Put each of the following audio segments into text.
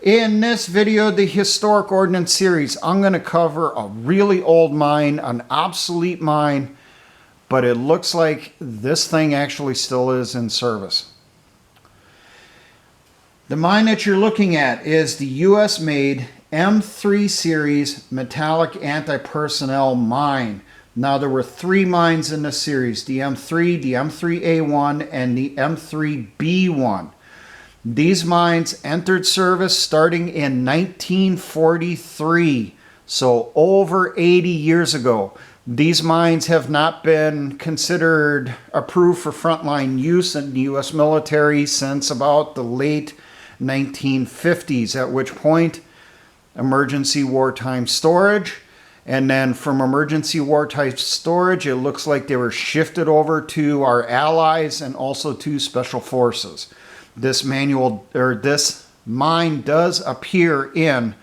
In this video, the Historic Ordnance series, I'm going to cover a really old mine, an obsolete mine, but it looks like this thing actually still is in service. The mine that you're looking at is the US-made M3 series metallic anti-personnel mine. Now there were three mines in this series, the M3, the M3A1, and the M3B1. These mines entered service starting in 1943, so over 80 years ago. These mines have not been considered approved for frontline use in the U.S. military since about the late 1950s, at which point emergency wartime storage, and then from emergency wartime storage it looks like they were shifted over to our allies and also to special forces. This mine does appear in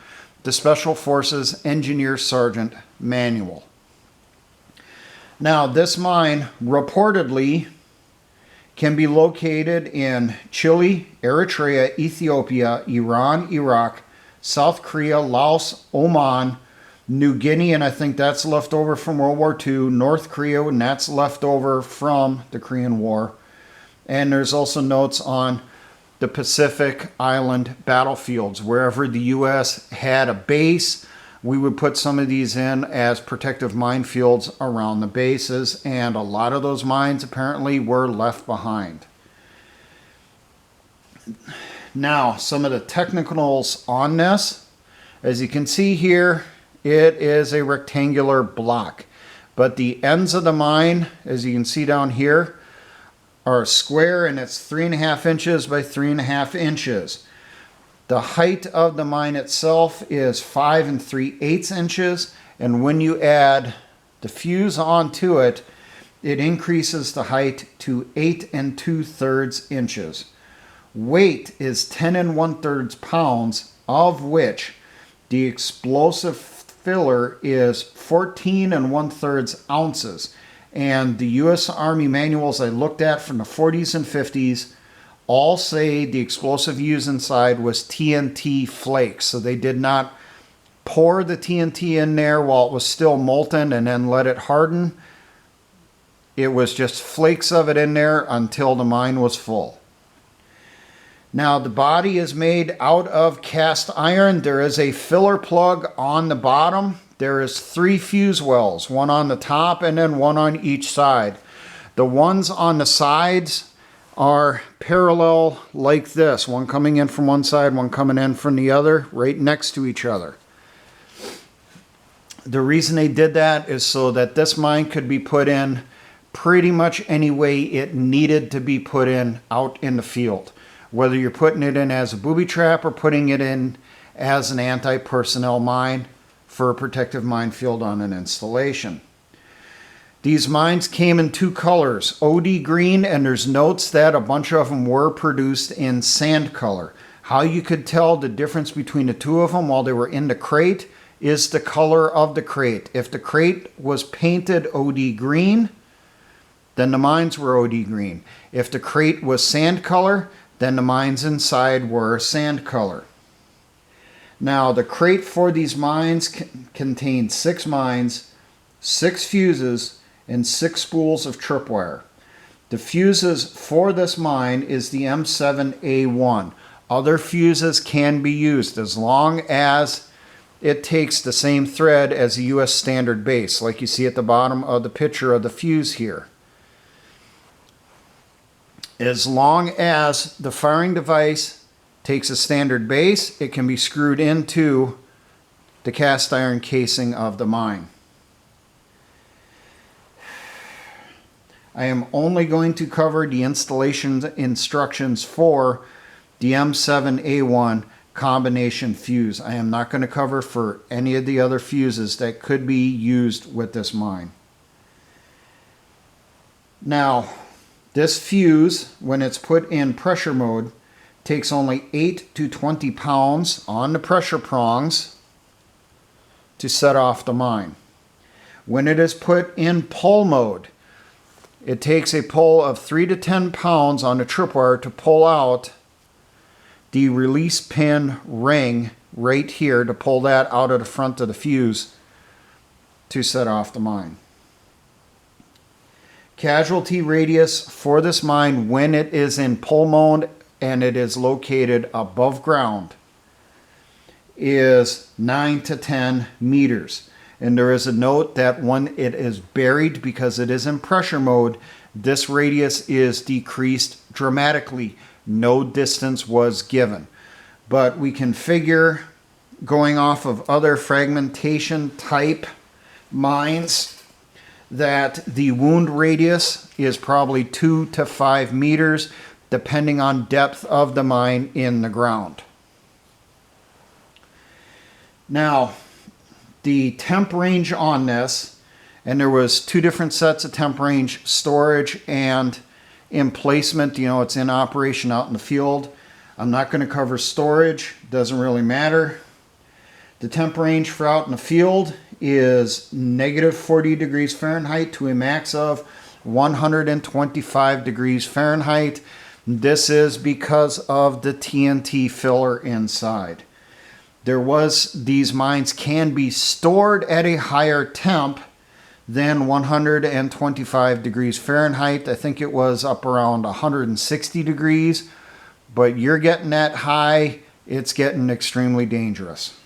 the Special Forces Engineer Sergeant Manual. Now, this mine reportedly can be located in Chile, Eritrea, Ethiopia, Iran, Iraq, South Korea, Laos, Oman, New Guinea, and I think that's left over from World War II, North Korea, and that's left over from the Korean War. And there's also notes on the Pacific Island battlefields. Wherever the U.S. had a base, we would put some of these in as protective minefields around the bases, and a lot of those mines apparently were left behind. Now, some of the technicals on this. As you can see here, it is a rectangular block, but the ends of the mine, as you can see down here, are square, and it's 3.5 inches by 3.5 inches. The height of the mine itself is 5 3/8 inches, and when you add the fuse onto it, it increases the height to 8 2/3 inches. Weight is 10 1/3 pounds, of which the explosive filler is 14 1/3 ounces. And the U.S. Army manuals I looked at from the 40s and 50s all say the explosive used inside was TNT flakes. So they did not pour the TNT in there while it was still molten and then let it harden. It was just flakes of it in there until the mine was full. Now, the body is made out of cast iron. There is a filler plug on the bottom. There is 3 fuse wells, one on the top and then one on each side. The ones on the sides are parallel like this, one coming in from one side, one coming in from the other, right next to each other. The reason they did that is so that this mine could be put in pretty much any way it needed to be put in out in the field. Whether you're putting it in as a booby trap or putting it in as an anti-personnel mine for a protective minefield on an installation. These mines came in 2 colors, OD green, and there's notes that a bunch of them were produced in sand color. How you could tell the difference between the two of them while they were in the crate is the color of the crate. If the crate was painted OD green, then the mines were OD green. If the crate was sand color, then the mines inside were sand color. Now, the crate for these mines contained 6 mines, 6 fuses, and 6 spools of tripwire. The fuses for this mine is the M7A1. Other fuses can be used as long as it takes the same thread as a US standard base, like you see at the bottom of the picture of the fuse here. As long as the firing device takes a standard base, it can be screwed into the cast iron casing of the mine. I am only going to cover the installation instructions for the M7A1 combination fuse. I am not going to cover for any of the other fuses that could be used with this mine. Now, this fuse, when it's put in pressure mode, takes only 8 to 20 pounds on the pressure prongs to set off the mine. When it is put in pull mode, it takes a pull of 3 to 10 pounds on the tripwire to pull out the release pin ring right here to pull that out of the front of the fuse to set off the mine. Casualty radius for this mine when it is in pull mode and it is located above ground is 9 to 10 meters. And there is a note that when it is buried, because it is in pressure mode, this radius is decreased dramatically. No distance was given. But we can figure, going off of other fragmentation type mines, that the wound radius is probably 2 to 5 meters, depending on depth of the mine in the ground. Now, the temp range on this, and there was two different sets of temp range, storage and emplacement. You know, it's in operation out in the field. I'm not going to cover storage, doesn't really matter. The temp range for out in the field is negative 40 degrees Fahrenheit to a max of 125 degrees Fahrenheit. This is because of the TNT filler inside. These mines can be stored at a higher temp than 125 degrees Fahrenheit. I think it was up around 160 degrees, but you're getting that high, it's getting extremely dangerous.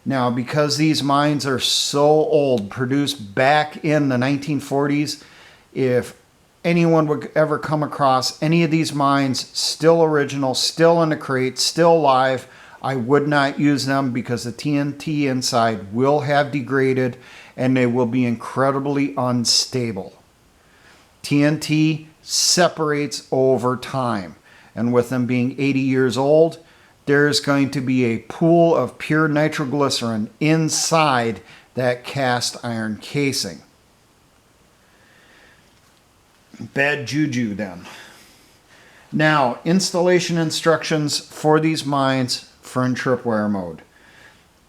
Now, because these mines are so old, produced back in the 1940s, if anyone would ever come across any of these mines, still original, still in the crate, still live, I would not use them because the TNT inside will have degraded and they will be incredibly unstable. TNT separates over time, and with them being 80 years old, there's going to be a pool of pure nitroglycerin inside that cast iron casing. Bad juju then. Now, installation instructions for these mines for in tripwire mode.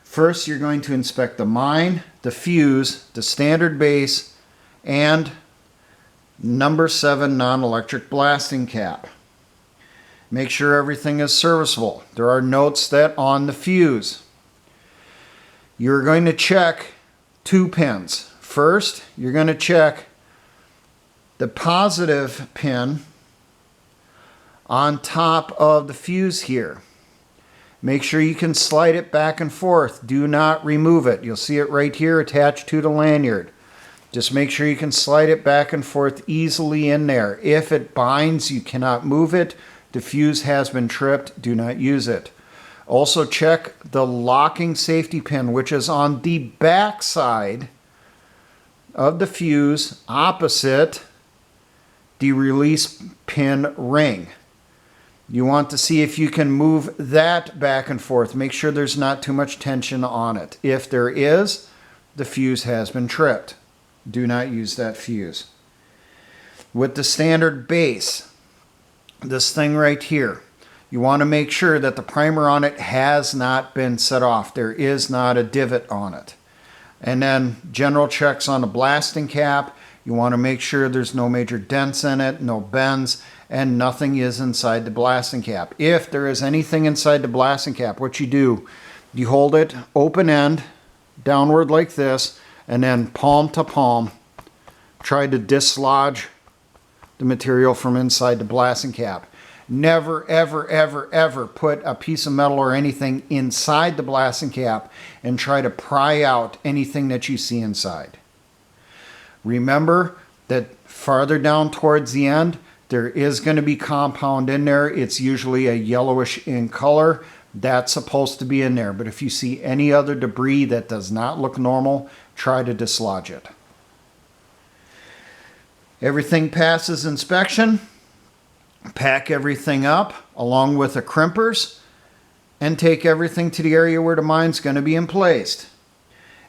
First, you're going to inspect the mine, the fuse, the standard base, and number 7 non-electric blasting cap. Make sure everything is serviceable. There are notes that on the fuse. You're going to check 2 pins. First, you're going to check the positive pin on top of the fuse here. Make sure you can slide it back and forth. Do not remove it. You'll see it right here attached to the lanyard. Just make sure you can slide it back and forth easily in there. If it binds, you cannot move it. The fuse has been tripped. Do not use it. Also check the locking safety pin, which is on the back side of the fuse opposite the release pin ring. You want to see if you can move that back and forth. Make sure there's not too much tension on it. If there is, the fuse has been tripped. Do not use that fuse. With the standard base, this thing right here, you want to make sure that the primer on it has not been set off. There is not a divot on it. And then general checks on the blasting cap. You want to make sure there's no major dents in it, no bends, and nothing is inside the blasting cap. If there is anything inside the blasting cap, what you do, you hold it open end, downward like this, and then palm to palm, try to dislodge the material from inside the blasting cap. Never, ever, ever, ever put a piece of metal or anything inside the blasting cap and try to pry out anything that you see inside. Remember that farther down towards the end, there is going to be compound in there. It's usually a yellowish in color. That's supposed to be in there. But if you see any other debris that does not look normal, try to dislodge it. Everything passes inspection. Pack everything up along with the crimpers and take everything to the area where the mine's going to be emplaced.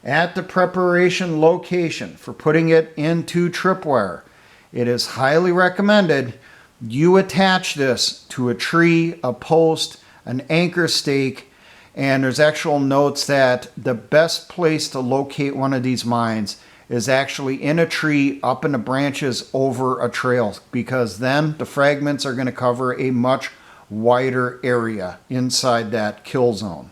At the preparation location for putting it into tripwire, it is highly recommended you attach this to a tree, a post, an anchor stake, and there's actual notes that the best place to locate one of these mines is actually in a tree up in the branches over a trail, because then the fragments are going to cover a much wider area inside that kill zone.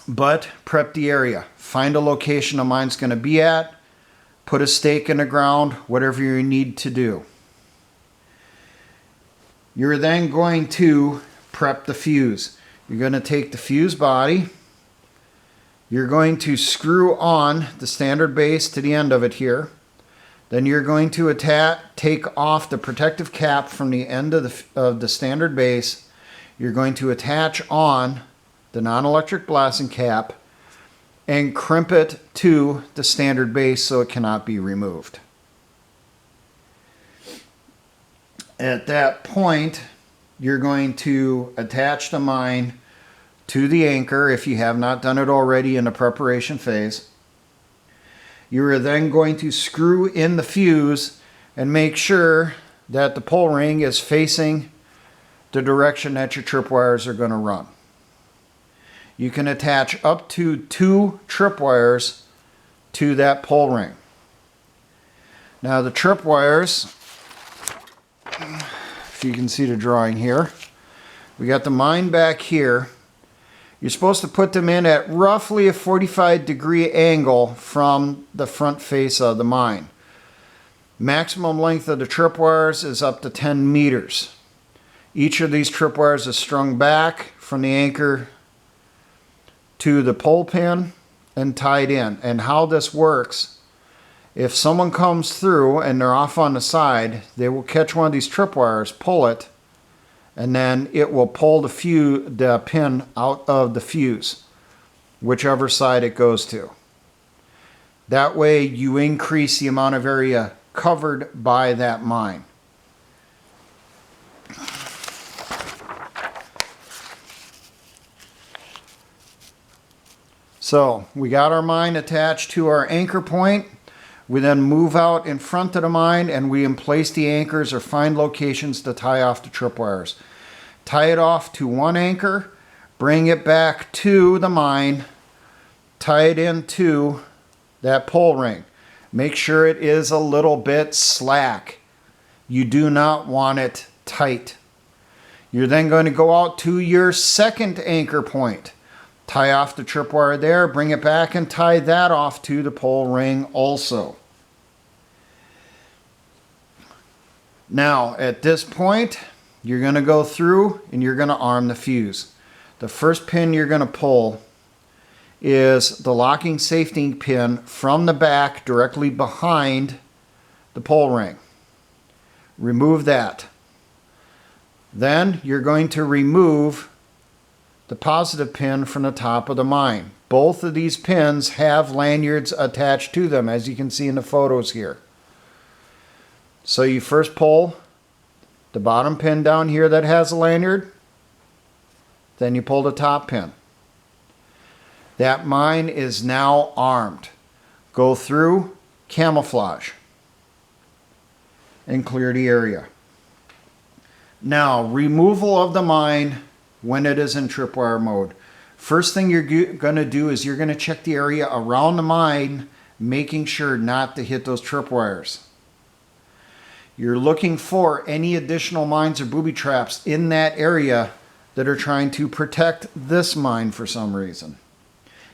But prep the area. Find a location a mine's going to be at. Put a stake in the ground, whatever you need to do. You're then going to prep the fuse. You're going to take the fuse body. You're going to screw on the standard base to the end of it here. Then you're going to take off the protective cap from the end of the standard base. You're going to attach on the non-electric blasting cap and crimp it to the standard base so it cannot be removed. At that point, you're going to attach the mine to the anchor if you have not done it already in the preparation phase. You are then going to screw in the fuse and make sure that the pull ring is facing the direction that your tripwires are going to run. You can attach up to 2 tripwires to that pull ring. Now the tripwires, if you can see the drawing here, we got the mine back here. You're supposed to put them in at roughly a 45-degree angle from the front face of the mine. Maximum length of the tripwires is up to 10 meters. Each of these tripwires is strung back from the anchor to the pole pin and tied in. And how this works, if someone comes through and they're off on the side, they will catch one of these tripwires, pull it, and then it will pull the pin out of the fuse, whichever side it goes to. That way you increase the amount of area covered by that mine. So we got our mine attached to our anchor point. We then move out in front of the mine and we emplace the anchors or find locations to tie off the tripwires. Tie it off to one anchor, bring it back to the mine, tie it into that pull ring. Make sure it is a little bit slack. You do not want it tight. You're then going to go out to your second anchor point. Tie off the tripwire there, bring it back and tie that off to the pull ring also. Now at this point, you're going to go through and you're going to arm the fuse. The first pin you're going to pull is the locking safety pin from the back directly behind the pull ring. Remove that. Then you're going to remove the positive pin from the top of the mine. Both of these pins have lanyards attached to them, as you can see in the photos here. So you first pull the bottom pin down here that has a lanyard, then you pull the top pin. That mine is now armed. Go through, camouflage, and clear the area. Now, removal of the mine when it is in tripwire mode. First thing you're going to do is you're going to check the area around the mine, making sure not to hit those tripwires. You're looking for any additional mines or booby traps in that area that are trying to protect this mine for some reason.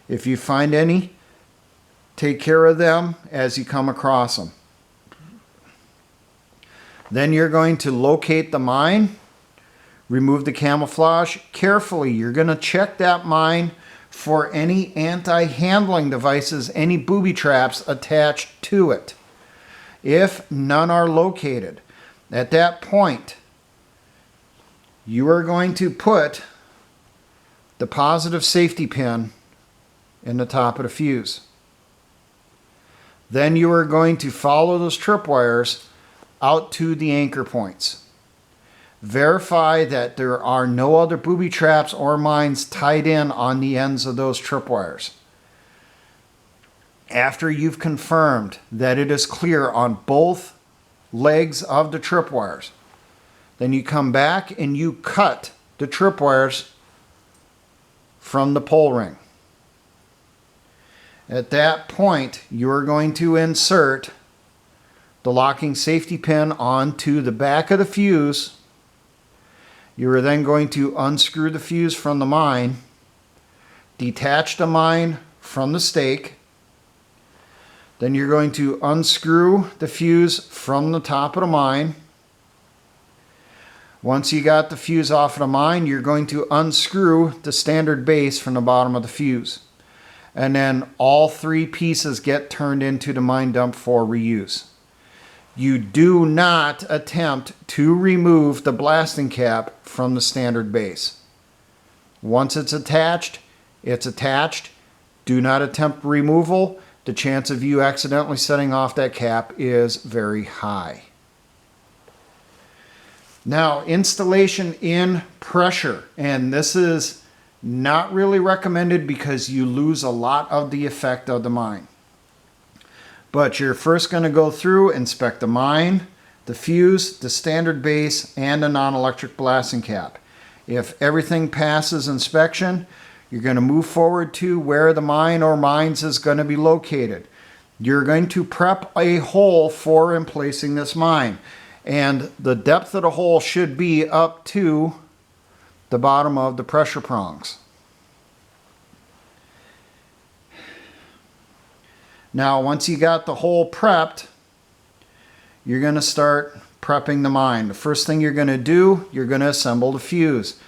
If you find any, take care of them as you come across them. Then you're going to locate the mine, remove the camouflage. Carefully, you're going to check that mine for any anti-handling devices, any booby traps attached to it. If none are located, at that point, you are going to put the positive safety pin in the top of the fuse. Then you are going to follow those tripwires out to the anchor points. Verify that there are no other booby traps or mines tied in on the ends of those tripwires. After you've confirmed that it is clear on both legs of the tripwires, then you come back and you cut the tripwires from the pull ring. At that point, you are going to insert the locking safety pin onto the back of the fuse You are then going to unscrew the fuse from the mine, detach the mine from the stake. Then you're going to unscrew the fuse from the top of the mine. Once you got the fuse off of the mine, you're going to unscrew the standard base from the bottom of the fuse. And then all three pieces get turned into the mine dump for reuse. You do not attempt to remove the blasting cap from the standard base. Once it's attached, it's attached. Do not attempt removal. The chance of you accidentally setting off that cap is very high. Now, installation in pressure, and this is not really recommended because you lose a lot of the effect of the mine. But you're first going to go through, inspect the mine, the fuse, the standard base, and the non-electric blasting cap. If everything passes inspection, you're going to move forward to where the mine or mines is going to be located. You're going to prep a hole for emplacing this mine. And the depth of the hole should be up to the bottom of the pressure prongs. Now, once you got the hole prepped, you're going to start prepping the mine. The first thing you're going to do, you're going to assemble the fuse.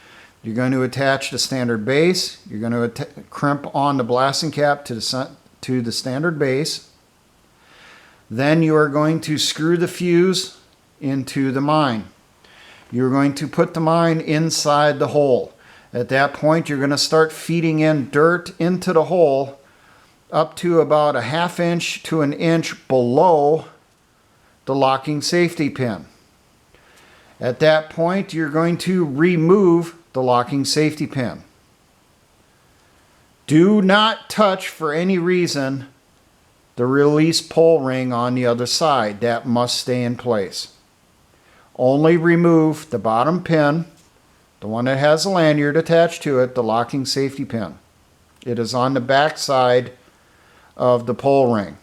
You're going to attach the standard base. You're going to crimp on the blasting cap to the standard base. Then you are going to screw the fuse into the mine. You're going to put the mine inside the hole. At that point, you're going to start feeding in dirt into the hole up to about a ½ inch to an inch below the locking safety pin. At that point, you're going to remove the locking safety pin. Do not touch, for any reason, the release pull ring on the other side. That must stay in place. Only remove the bottom pin, the one that has a lanyard attached to it, the locking safety pin. It is on the back side of the pull ring.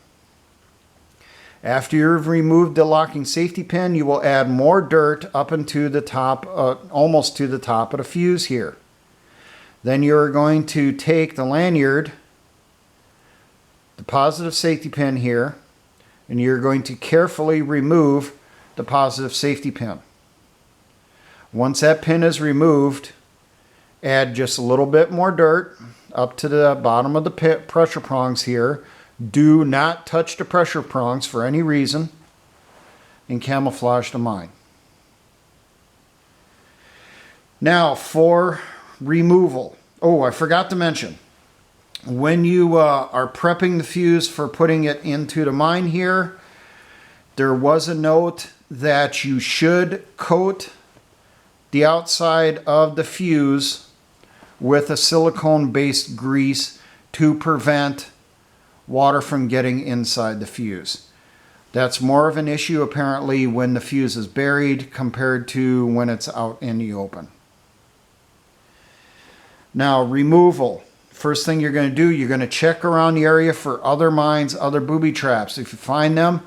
After you've removed the locking safety pin, you will add more dirt up into the top, almost to the top of the fuse here. Then you're going to take the lanyard, the positive safety pin here, and you're going to carefully remove the positive safety pin. Once that pin is removed, add just a little bit more dirt up to the bottom of the pressure prongs here. Do not touch the pressure prongs for any reason, and camouflage the mine. Now for removal. Oh, I forgot to mention, when you are prepping the fuse for putting it into the mine here, there was a note that you should coat the outside of the fuse with a silicone-based grease to prevent water from getting inside the fuse. That's more of an issue apparently when the fuse is buried compared to when it's out in the open. Now, removal. First thing you're going to do, you're going to check around the area for other mines, other booby traps. If you find them,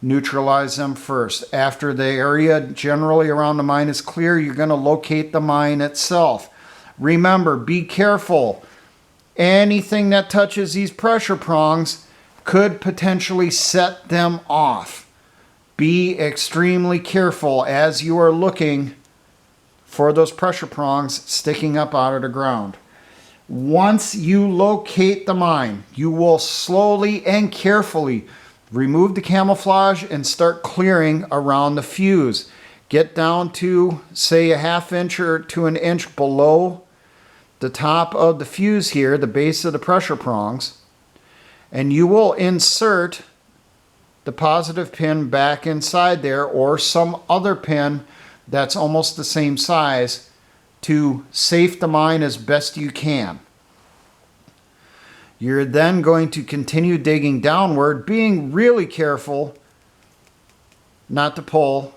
neutralize them first. After the area generally around the mine is clear, you're going to locate the mine itself. Remember, be careful. Anything that touches these pressure prongs could potentially set them off. Be extremely careful as you are looking for those pressure prongs sticking up out of the ground. Once you locate the mine, you will slowly and carefully remove the camouflage and start clearing around the fuse. Get down to, say, a ½ inch or to an inch below the top of the fuse here, the base of the pressure prongs, and you will insert the positive pin back inside there, or some other pin that's almost the same size, to safe the mine as best you can. You're then going to continue digging downward, being really careful not to pull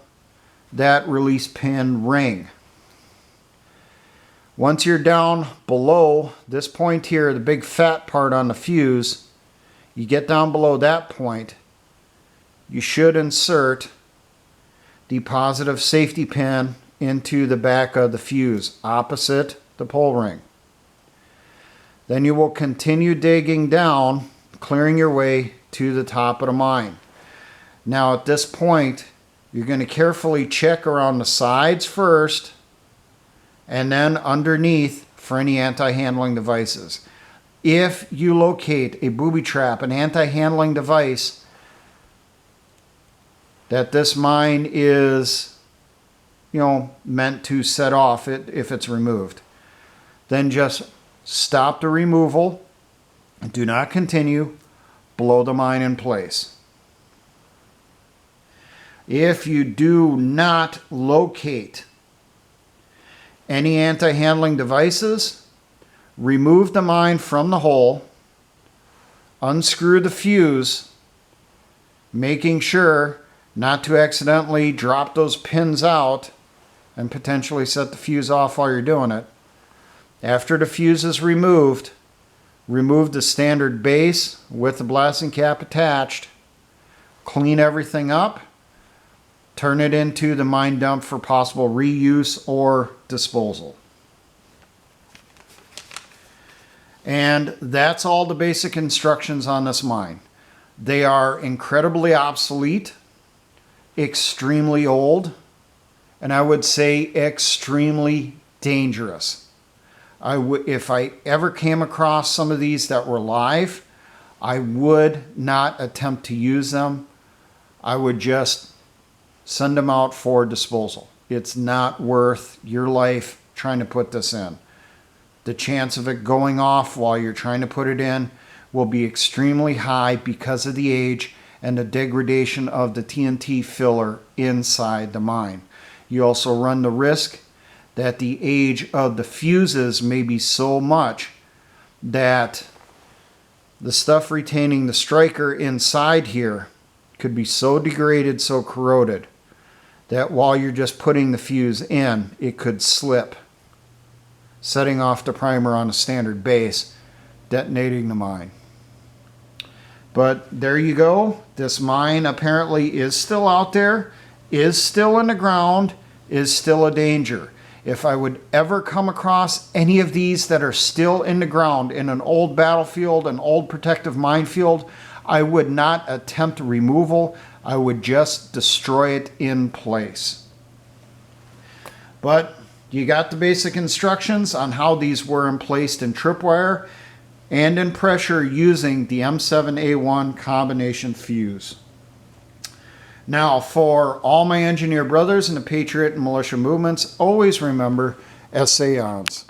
that release pin ring. Once you're down below this point here, the big fat part on the fuse, you get down below that point, you should insert the positive safety pin into the back of the fuse, opposite the pull ring. Then you will continue digging down, clearing your way to the top of the mine. Now at this point, you're going to carefully check around the sides first, and then underneath for any anti-handling devices. If you locate a booby trap, an anti-handling device, that this mine is, meant to set off if it's removed, then just stop the removal, do not continue, blow the mine in place. If you do not locate any anti-handling devices, remove the mine from the hole, unscrew the fuse, making sure not to accidentally drop those pins out and potentially set the fuse off while you're doing it. After the fuse is removed, remove the standard base with the blasting cap attached, clean everything up, turn it into the mine dump for possible reuse or disposal. And that's all the basic instructions on this mine. They are incredibly obsolete, extremely old, and I would say extremely dangerous. If I ever came across some of these that were live, I would not attempt to use them. I would just send them out for disposal. It's not worth your life trying to put this in. The chance of it going off while you're trying to put it in will be extremely high because of the age and the degradation of the TNT filler inside the mine. You also run the risk that the age of the fuses may be so much that the stuff retaining the striker inside here could be so degraded, so corroded, that while you're just putting the fuse in, it could slip, setting off the primer on a standard base, detonating the mine. But there you go. This mine apparently is still out there, is still in the ground, is still a danger. If I would ever come across any of these that are still in the ground in an old battlefield, an old protective minefield, I would not attempt removal. I would just destroy it in place. But you got the basic instructions on how these were placed in tripwire and in pressure using the M7A1 combination fuse. Now, for all my engineer brothers in the Patriot and militia movements, always remember, essay ons.